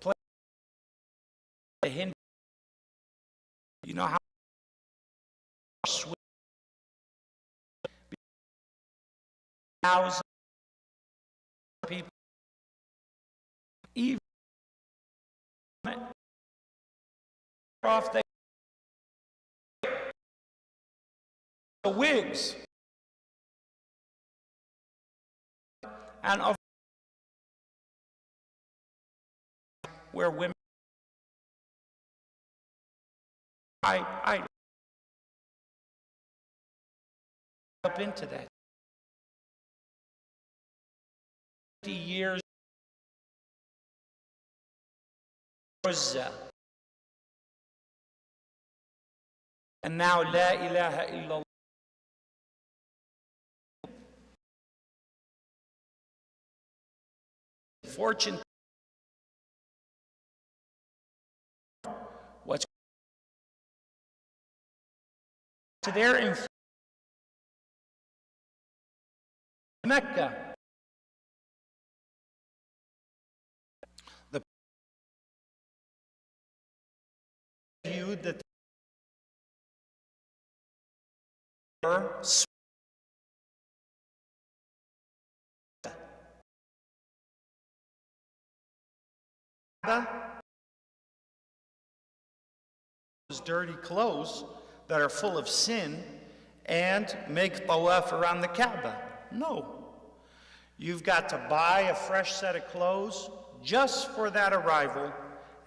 that the Hindu, you know how thousands of people, even off the wigs and of where women I up into that 50 years and now la ilaha illallah. Fortune what's to their influence Mecca. The view that those dirty clothes that are full of sin and make tawaf around the Kaaba. No. You've got to buy a fresh set of clothes just for that arrival,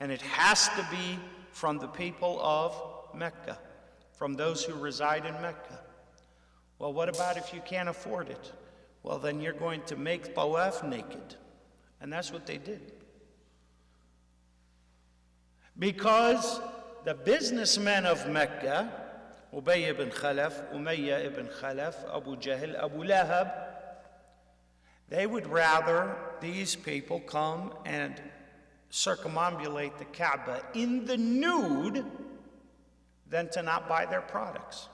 and it has to be from the people of Mecca, from those who reside in Mecca. Well, what about if you can't afford it? Well, then you're going to make tawaf naked. And that's what they did. Because the businessmen of Mecca, Ubay ibn Khalaf, Umayyah ibn Khalaf, Abu Jahl, Abu Lahab, they would rather these people come and circumambulate the Kaaba in the nude than to not buy their products.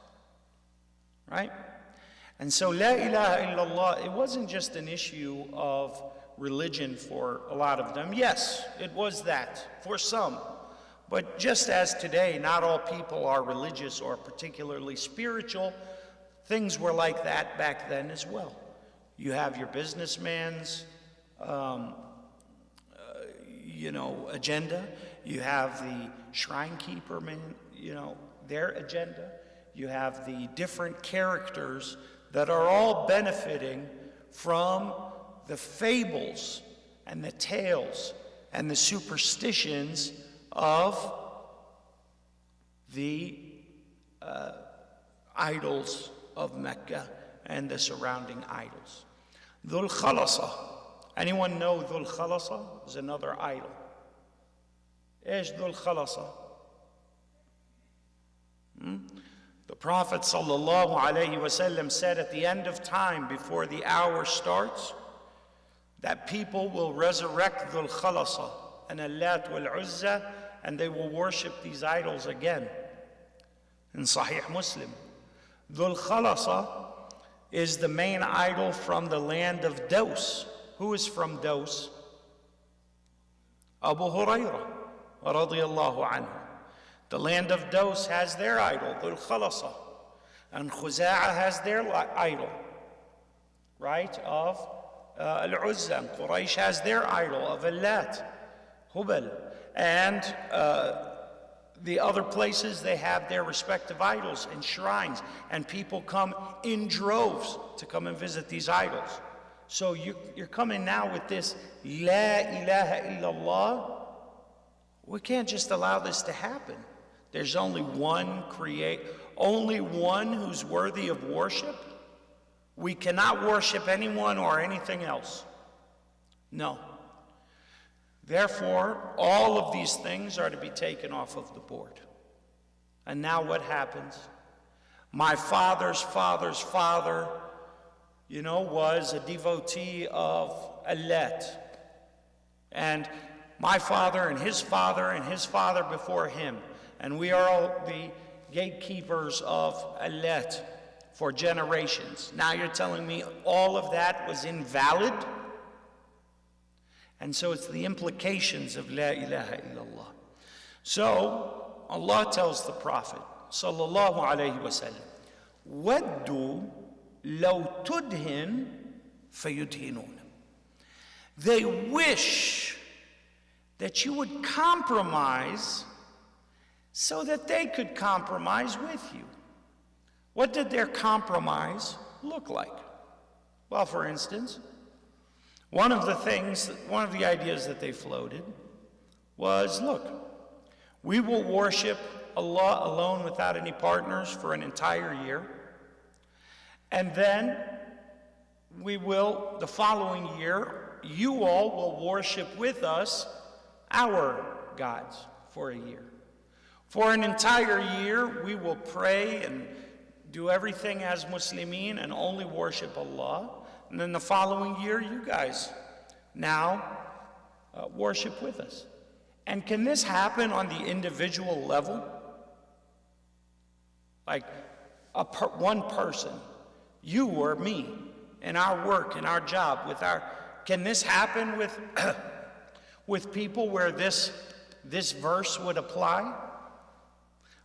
Right? And so La ilaha illallah, it wasn't just an issue of religion for a lot of them. Yes, it was that for some. But just as today, not all people are religious or particularly spiritual, things were like that back then as well. You have your businessman's, agenda. You have the shrine keeper man, their agenda. You have the different characters that are all benefiting from the fables and the tales and the superstitions of the idols of Mecca and the surrounding idols. Dhul Khalasa. Anyone know Dhul Khalasa? Is another idol. Esh Dhul Khalasa. The Prophet sallallahu alaihi wasallam said at the end of time, before the hour starts, that people will resurrect Dhul Khalasa and Allat wal Uzza, and they will worship these idols again. In Sahih Muslim, Dhul Khalasa is the main idol from the land of Daws. Who is from Daws? Abu Hurairah radiyallahu anhu. The land of Daws has their idol, Dhul Khalasa, and Khuza'a has their idol, right, of Al-Uzza, and Quraysh has their idol of Allat, Hubal, and the other places, they have their respective idols and shrines, and people come in droves to come and visit these idols. So you're coming now with this La ilaha illallah. We can't just allow this to happen. There's only one who's worthy of worship. We cannot worship anyone or anything else. No. Therefore, all of these things are to be taken off of the board. And now what happens? My father's father's father, was a devotee of Allat. And my father and his father before him. And we are all the gatekeepers of Allat for generations. Now you're telling me all of that was invalid? And so it's the implications of La ilaha illallah. So Allah tells the Prophet sallallahu alayhi wa sallam, وَدُّوا لَوْ تُدْهِنْ فَيُدْهِنُونَ. They wish that you would compromise so that they could compromise with you. What did their compromise look like? Well, for instance, one of the ideas that they floated was, look, we will worship Allah alone without any partners for an entire year. And then the following year, you all will worship with us our gods for a year. For an entire year, we will pray and do everything as Muslimin and only worship Allah. And then the following year, you guys now worship with us. And can this happen on the individual level? Like one person, you or me, in our work, in our job, can this happen with, with people where this verse would apply?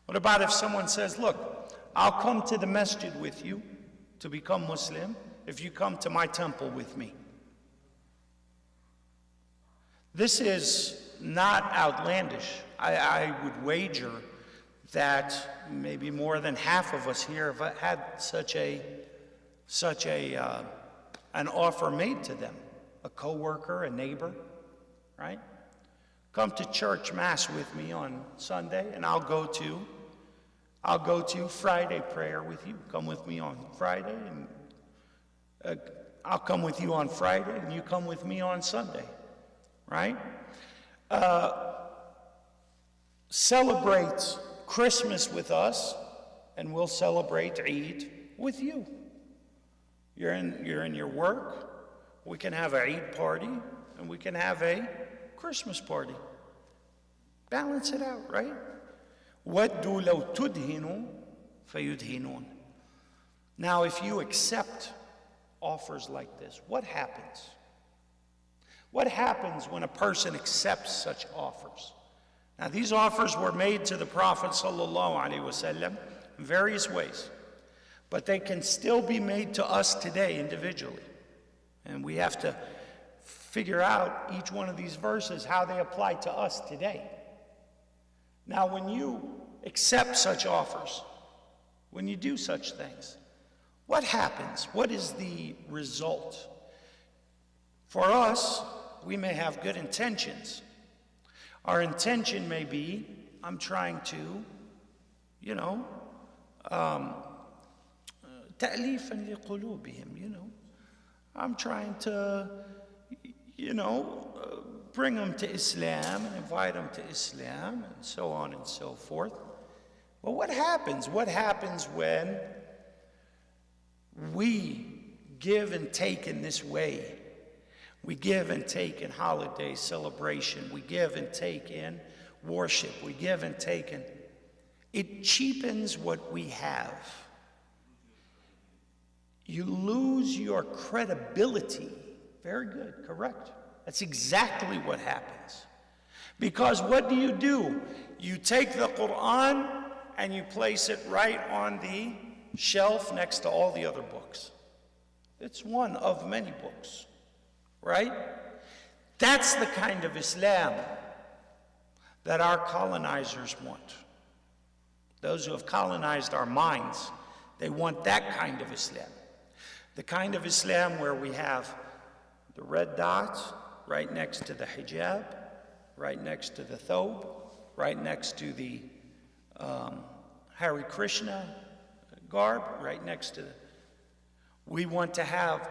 What about if someone says, look, I'll come to the masjid with you to become Muslim if you come to my temple with me? This is not outlandish. I would wager that maybe more than half of us here have had such an offer made to them. A coworker, a neighbor, right? Come to church mass with me on Sunday, and I'll go to Friday prayer with you. Come with me on Friday, and I'll come with you on Friday, and you come with me on Sunday, right? Celebrate Christmas with us, and we'll celebrate Eid with you. You're in your work. We can have an Eid party, and we can have a Christmas party. Balance it out, right? وَدُّوا لَوْ تُدْهِنُوا فَيُدْهِنُونَ. Now, if you accept offers like this, what happens? What happens when a person accepts such offers? Now, these offers were made to the Prophet ﷺ in various ways, but they can still be made to us today individually. And we have to figure out each one of these verses, how they apply to us today. Now, when you accept such offers, when you do such things, what happens? What is the result? For us, we may have good intentions. Our intention may be, I'm trying to, تأليفاً لقلوبهم, I'm trying to, bring them to Islam and invite them to Islam and so on and so forth. But what happens? What happens when we give and take in this way? We give and take in holiday celebration. We give and take in worship. We give and take in. It cheapens what we have. You lose your credibility. Very good, correct. That's exactly what happens. Because what do? You take the Quran and you place it right on the shelf next to all the other books. It's one of many books, right? That's the kind of Islam that our colonizers want. Those who have colonized our minds, they want that kind of Islam. The kind of Islam where we have the red dots right next to the hijab, right next to the thobe, right next to the Hare Krishna garb, right next to the... We want to have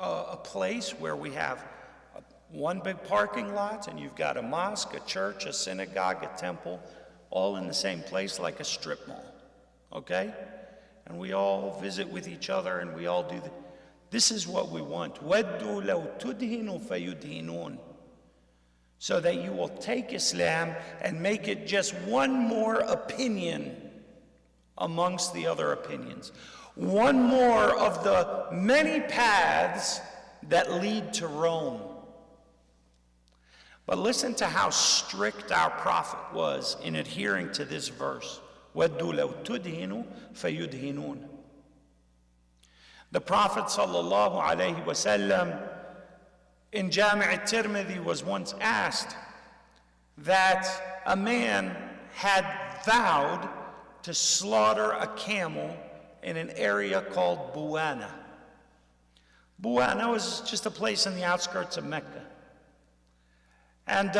a place where we have one big parking lot, and you've got a mosque, a church, a synagogue, a temple, all in the same place like a strip mall, okay? And we all visit with each other, and we all do this is what we want. وَدُّوا لَوْ تُدْهِنُوا فَيُدْهِنُونَ. So that you will take Islam and make it just one more opinion amongst the other opinions. One more of the many paths that lead to Rome. But listen to how strict our prophet was in adhering to this verse. وَدُّوا لَوْ تُدْهِنُوا فَيُدْهِنُونَ. The Prophet sallallahu alaihi wasallam in Jami' al-Tirmidhi was once asked that a man had vowed to slaughter a camel in an area called Buwana. Buwana was just a place in the outskirts of Mecca. And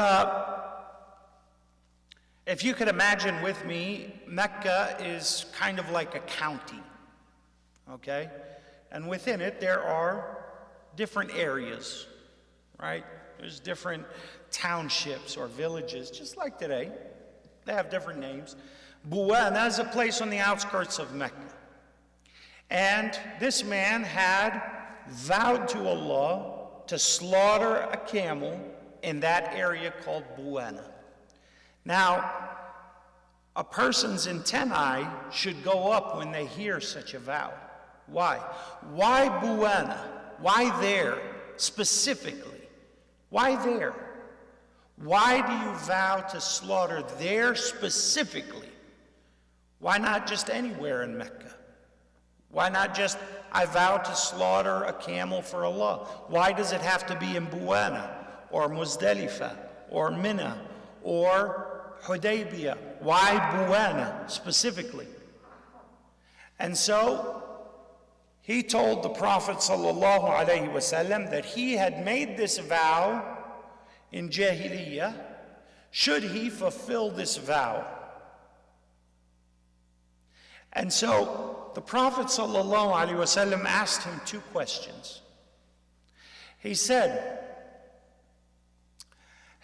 if you could imagine with me, Mecca is kind of like a county, okay? And within it, there are different areas, right? There's different townships or villages, just like today. They have different names. Buwana is a place on the outskirts of Mecca. And this man had vowed to Allah to slaughter a camel in that area called Buwana. Now, a person's antennae should go up when they hear such a vow. Why? Why Buwana? Why there specifically? Why there? Why do you vow to slaughter there specifically? Why not just anywhere in Mecca? Why not just, I vow to slaughter a camel for Allah? Why does it have to be in Buwana, or Muzdalifah, or Mina, or Hudaybiyah? Why Buwana specifically? And so, he told the Prophet sallallahu alaihi wasallam that he had made this vow in Jahiliyyah, should he fulfill this vow. And so the Prophet sallallahu alaihi wasallam asked him two questions. He said,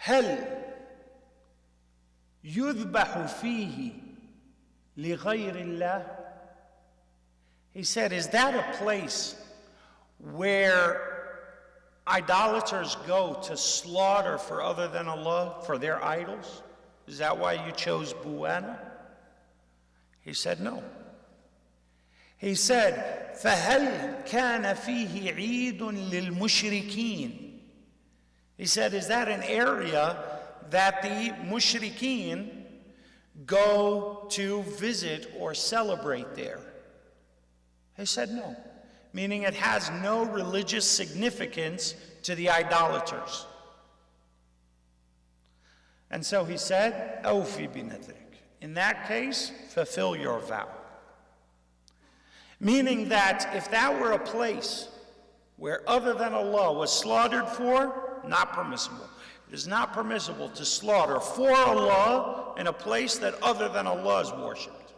هل يذبح فيه لغير الله? He said, is that a place where idolaters go to slaughter for other than Allah, for their idols? Is that why you chose Buwana? He said, no. He said, فَهَلْ كَانَ فِيهِ عِيدٌ لِلْمُشْرِكِينَ? He said, is that an area that the mushrikeen go to visit or celebrate there? He said, no. Meaning it has no religious significance to the idolaters. And so he said, أوفي بنذرك. In that case, fulfill your vow. Meaning that if that were a place where other than Allah was slaughtered for, not permissible. It is not permissible to slaughter for Allah in a place that other than Allah is worshipped.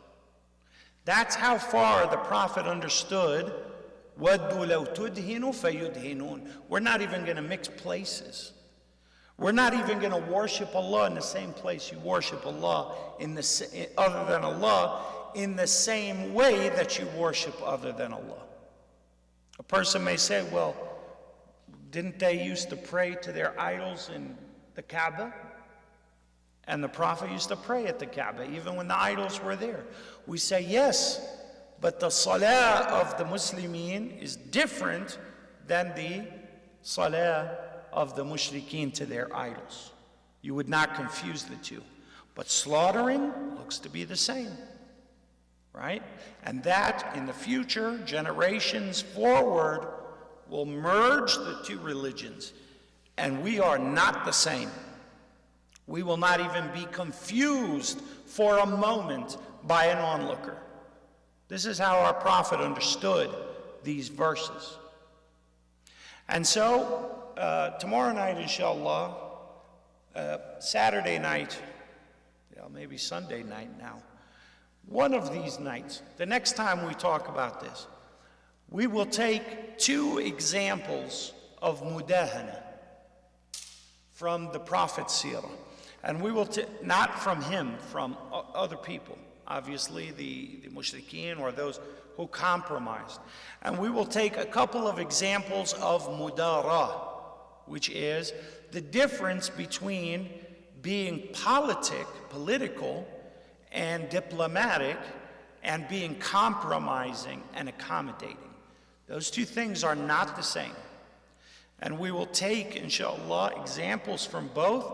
That's how far the Prophet understood, وَدُّوا لَوْ تُدْهِنُوا فَيُدْهِنُونَ. We're not even going to mix places. We're not even going to worship Allah in the same place you worship Allah other than Allah, in the same way that you worship other than Allah. A person may say, well, didn't they used to pray to their idols in the Kaaba? And the Prophet used to pray at the Kaaba, even when the idols were there. We say, yes, but the salah of the Muslimin is different than the salah of the mushrikeen to their idols. You would not confuse the two. But slaughtering looks to be the same, right? And that, in the future, generations forward, will merge the two religions. And we are not the same. We will not even be confused for a moment by an onlooker. This is how our Prophet understood these verses. And so, tomorrow night, inshallah, Saturday night, maybe Sunday night now, one of these nights, the next time we talk about this, we will take two examples of mudahana from the Prophet's seerah. And we will, not from him, from other people, obviously the mushrikeen or those who compromised. And we will take a couple of examples of mudara, which is the difference between being political, and diplomatic, and being compromising and accommodating. Those two things are not the same. And we will take, inshallah, examples from both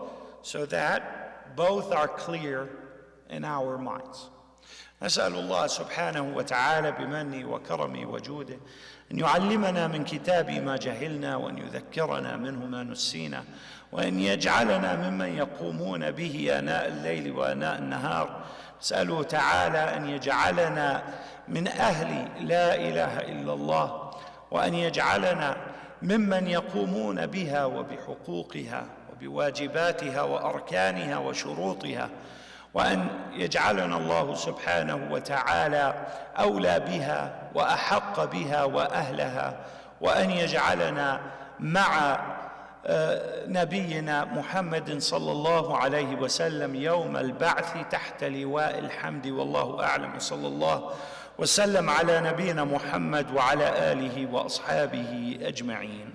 so that both are clear in our minds. نسأل الله سبحانه وتعالى بمنه وكرمه وجوده أن يعلمنا من كتابه ما جهلنا وأن يذكرنا منه ما نسينا وأن يجعلنا ممن يقومون به آناء الليل وآناء النهار. نسأله تعالى أن يجعلنا من أهل لا إله إلا الله وأن يجعلنا ممن يقومون بها وبحقوقها وبواجباتها وأركانها وشروطها، وأن يجعلنا الله سبحانه وتعالى أولى بها وأحق بها وأهلها، وأن يجعلنا مع نبينا محمد صلى الله عليه وسلم يوم البعث تحت لواء الحمد. والله أعلم. صلى الله وسلم على نبينا محمد وعلى آله وأصحابه أجمعين.